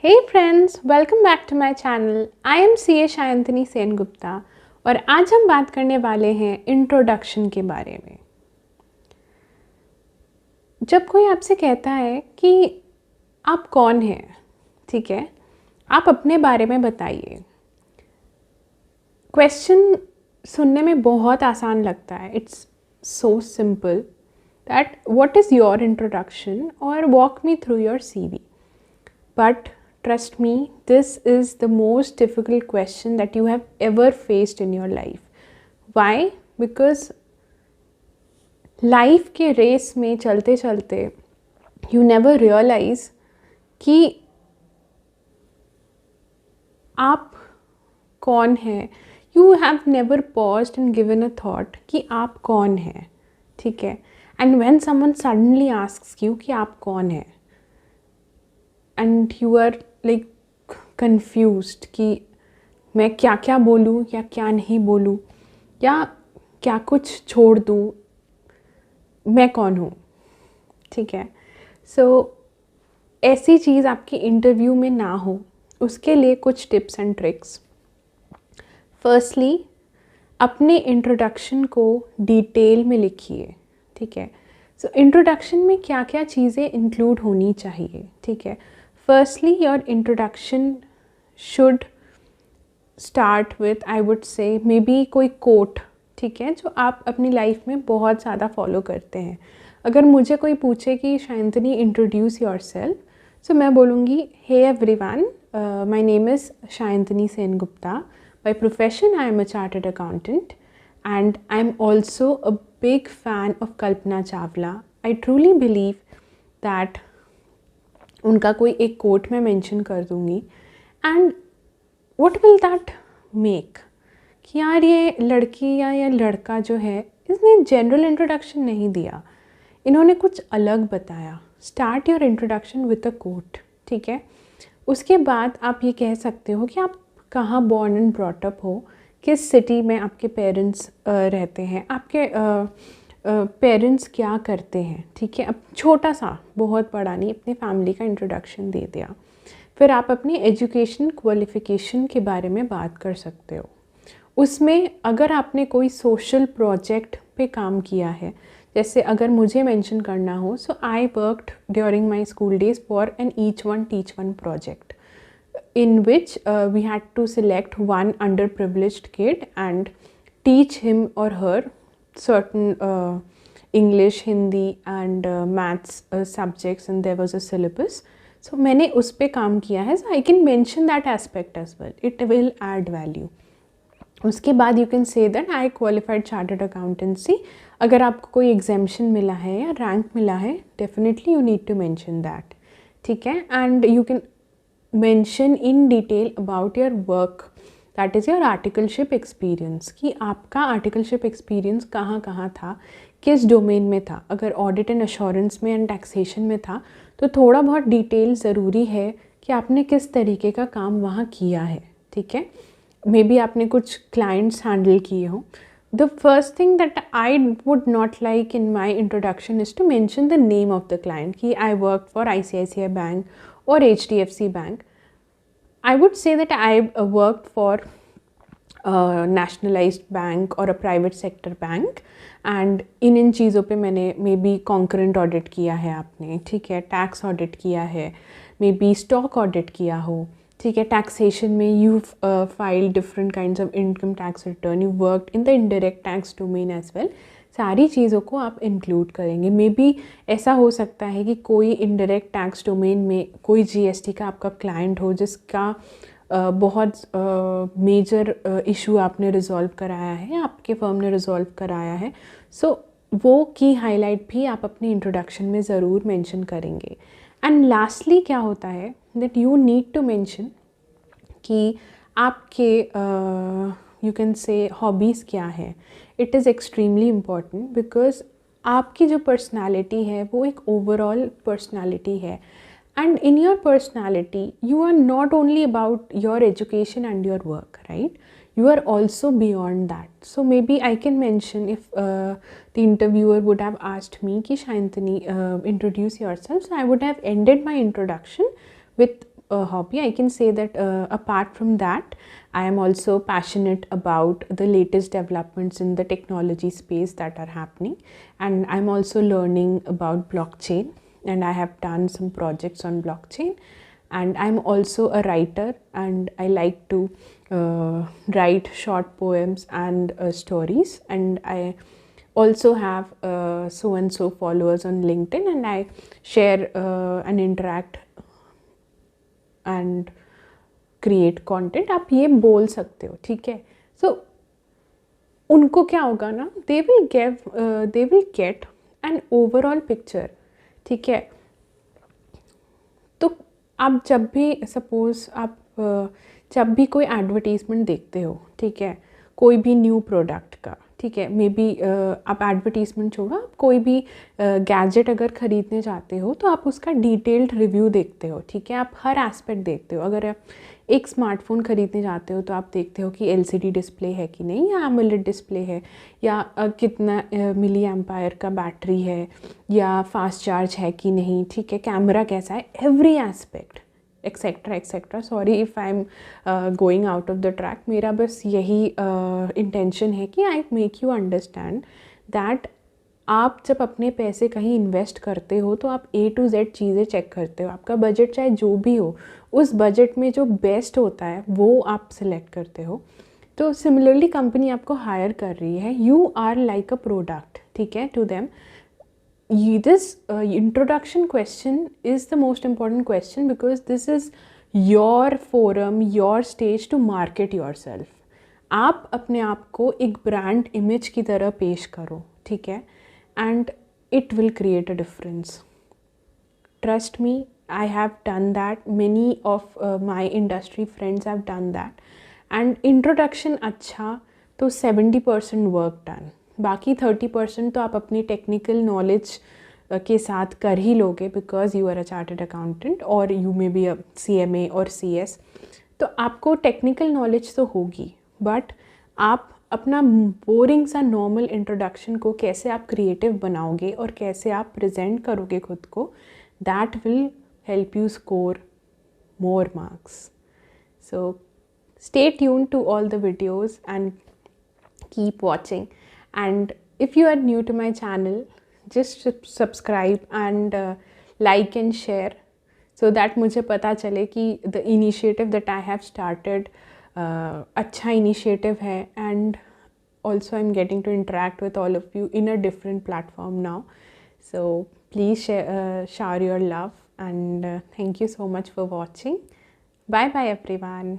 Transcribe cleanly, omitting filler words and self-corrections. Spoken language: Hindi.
Hey friends, welcome back to my channel. I am CA शायंतनी Sen Gupta और आज हम बात करने वाले हैं इंट्रोडक्शन के बारे में। जब कोई आपसे कहता है कि आप कौन हैं, ठीक है, आप अपने बारे में बताइए। क्वेश्चन सुनने में बहुत आसान लगता है, it's so simple that what is your introduction और walk me through your CV. But trust me, this is the most difficult question that you have ever faced in your life. Why? Because life के रेस में चलते चलते you never realize कि आप कौन हैं. You have never paused and given a thought कि आप कौन हैं, ठीक है. And when someone suddenly asks you कि आप कौन हैं, and you are like confused कि मैं क्या क्या बोलूँ या क्या नहीं बोलूँ या क्या कुछ छोड़ दूँ, मैं कौन हूँ, ठीक है. सो ऐसी चीज़ आपकी इंटरव्यू में ना हो, उसके लिए कुछ टिप्स एंड ट्रिक्स. फर्स्टली, अपने इंट्रोडक्शन को डिटेल में लिखिए, ठीक है. सो इंट्रोडक्शन में क्या क्या चीज़ें इंक्लूड होनी चाहिए, ठीक है. Firstly, your introduction should start with, I would say, maybe कोई कोट, ठीक है, जो आप अपनी लाइफ में बहुत ज़्यादा फॉलो करते हैं. अगर मुझे कोई पूछे कि Shayantani introduce yourself, so मैं बोलूँगी, hey everyone, my name is Shayantani Sen Gupta. By profession I am a chartered accountant and I am also a big fan of Kalpana Chawla. I truly believe that उनका कोई एक कोट मैं मेंशन कर दूँगी. And what will that make कि यार ये लड़की या लड़का जो है, इसने जनरल इंट्रोडक्शन नहीं दिया, इन्होंने कुछ अलग बताया. Start your introduction with a quote, ठीक है. उसके बाद आप ये कह सकते हो कि आप कहाँ बॉर्न एंड ब्रॉट अप हो, किस सिटी में आपके पेरेंट्स रहते हैं, आपके पेरेंट्स क्या करते हैं, ठीक है. अब छोटा सा, बहुत बड़ा नहीं, अपनी फैमिली का इंट्रोडक्शन दे दिया. फिर आप अपनी एजुकेशन क्वालिफ़िकेशन के बारे में बात कर सकते हो. उसमें अगर आपने कोई सोशल प्रोजेक्ट पे काम किया है, जैसे अगर मुझे मेंशन करना हो, so I worked during my school days for an each one teach one project in which we had to select one underprivileged kid and teach him or her certain English, Hindi and maths subjects, and there was a syllabus. So मैंने उस पे काम किया है, so I can mention that aspect as well. It will add value. उसके बाद you can say that I qualified chartered accountancy. अगर आपको कोई exemption मिला है या rank मिला है, definitely you need to mention that, ठीक है. And you can mention in detail about your work, that is your articleship experience, कि आपका articleship experience कहाँ कहाँ था, किस डोमेन में था. अगर ऑडिट एंड अश्योरेंस में एंड टैक्सेशन में था, तो थोड़ा बहुत डिटेल ज़रूरी है कि आपने किस तरीके का काम वहाँ किया है, ठीक है. मे बी आपने कुछ क्लाइंट्स हैंडल किए हों. The first thing that I would not like in my introduction is to mention the name of the client, कि I worked for ICICI Bank or HDFC Bank. I would say that I worked for a nationalized bank or a private sector bank, and इन चीज़ों पे मैंने मे बी कॉन्करेंट ऑडिट किया है आपने, ठीक है, टैक्स ऑडिट किया है, मे बी स्टॉक ऑडिट किया हो, ठीक है. टैक्सेशन में you file different kinds of income tax return, you worked in the indirect tax domain as well. सारी चीज़ों को आप इंक्लूड करेंगे. मे बी ऐसा हो सकता है कि कोई इनडायरेक्ट टैक्स डोमेन में कोई GST का आपका क्लाइंट हो, जिसका बहुत मेजर इशू आपने रिजॉल्व कराया है, आपके फर्म ने रिजॉल्व कराया है. सो वो की हाईलाइट भी आप अपनी इंट्रोडक्शन में ज़रूर मेंशन करेंगे. एंड लास्टली क्या होता है that you need to mention कि आपके यू कैन से हॉबीज़ क्या है. It is extremely important because आपकी जो पर्सनालिटी है वो एक ओवरऑल पर्सनालिटी है. And in your personality you are not only about your education and your work, right. You are also beyond that. So maybe I can mention, if the interviewer would have asked me कि शायंतनी introduce yourself, so I would have ended my introduction with a hobby. I can say that apart from that, I am also passionate about the latest developments in the technology space that are happening, and I'm also learning about blockchain, and I have done some projects on blockchain. And I'm also a writer, and I like to write short poems and stories, and I also have so and so followers on LinkedIn, and I share and interact and create content. आप ये बोल सकते हो, ठीक है. सो उनको क्या होगा ना, they will get an overall picture, ठीक है. तो आप जब भी सपोज आप जब भी कोई एडवर्टीज़मेंट देखते हो, ठीक है, कोई भी न्यू प्रोडक्ट का, ठीक है, मे बी आप एडवर्टीज़मेंट छोड़ो, आप कोई भी गैजेट अगर ख़रीदने जाते हो तो आप उसका डिटेल्ड रिव्यू देखते हो, ठीक है. आप हर एस्पेक्ट देखते हो. अगर आप एक स्मार्टफ़ोन ख़रीदने जाते हो तो आप देखते हो कि LCD डिस्प्ले है कि नहीं, या AMOLED डिस्प्ले है, या कितना मिली एम्पायर का बैटरी है, या फास्ट चार्ज है कि नहीं, ठीक है, कैमरा कैसा है, every aspect etcetera etcetera. Sorry if I am going out of the track. मेरा बस यही इंटेंशन है कि I make you understand that आप जब अपने पैसे कहीं इन्वेस्ट करते हो तो आप A to Z चीज़ें चेक करते हो. आपका बजट चाहे जो भी हो, उस बजट में जो बेस्ट होता है वो आप सिलेक्ट करते हो. तो सिमिलरली कंपनी आपको हायर कर रही है, you are like a product, ठीक है, to them. This introduction question is the most important question because this is your forum, your stage to market yourself. आप अपने आप को एक ब्रांड इमेज की तरह पेश करो, ठीक है, and it will create a difference. Trust me, I have done that. Many of my industry friends have done that. And introduction अच्छा तो 70% work done. बाकी 30% तो आप अपनी टेक्निकल नॉलेज के साथ कर ही लोगे, because you are a chartered accountant और you may be a CMA और CS. तो आपको टेक्निकल नॉलेज तो होगी, बट आप अपना बोरिंग सा नॉर्मल इंट्रोडक्शन को कैसे आप क्रिएटिव बनाओगे और कैसे आप प्रेजेंट करोगे खुद को, that will help you score more marks. So stay tuned to all the videos and keep watching. And if you are new to my channel, just subscribe and like and share so that मुझे पता चले कि the initiative that I have started अच्छा initiative है, and also I'm getting to interact with all of you in a different platform now. So please shower your love, and thank you so much for watching. Bye bye everyone.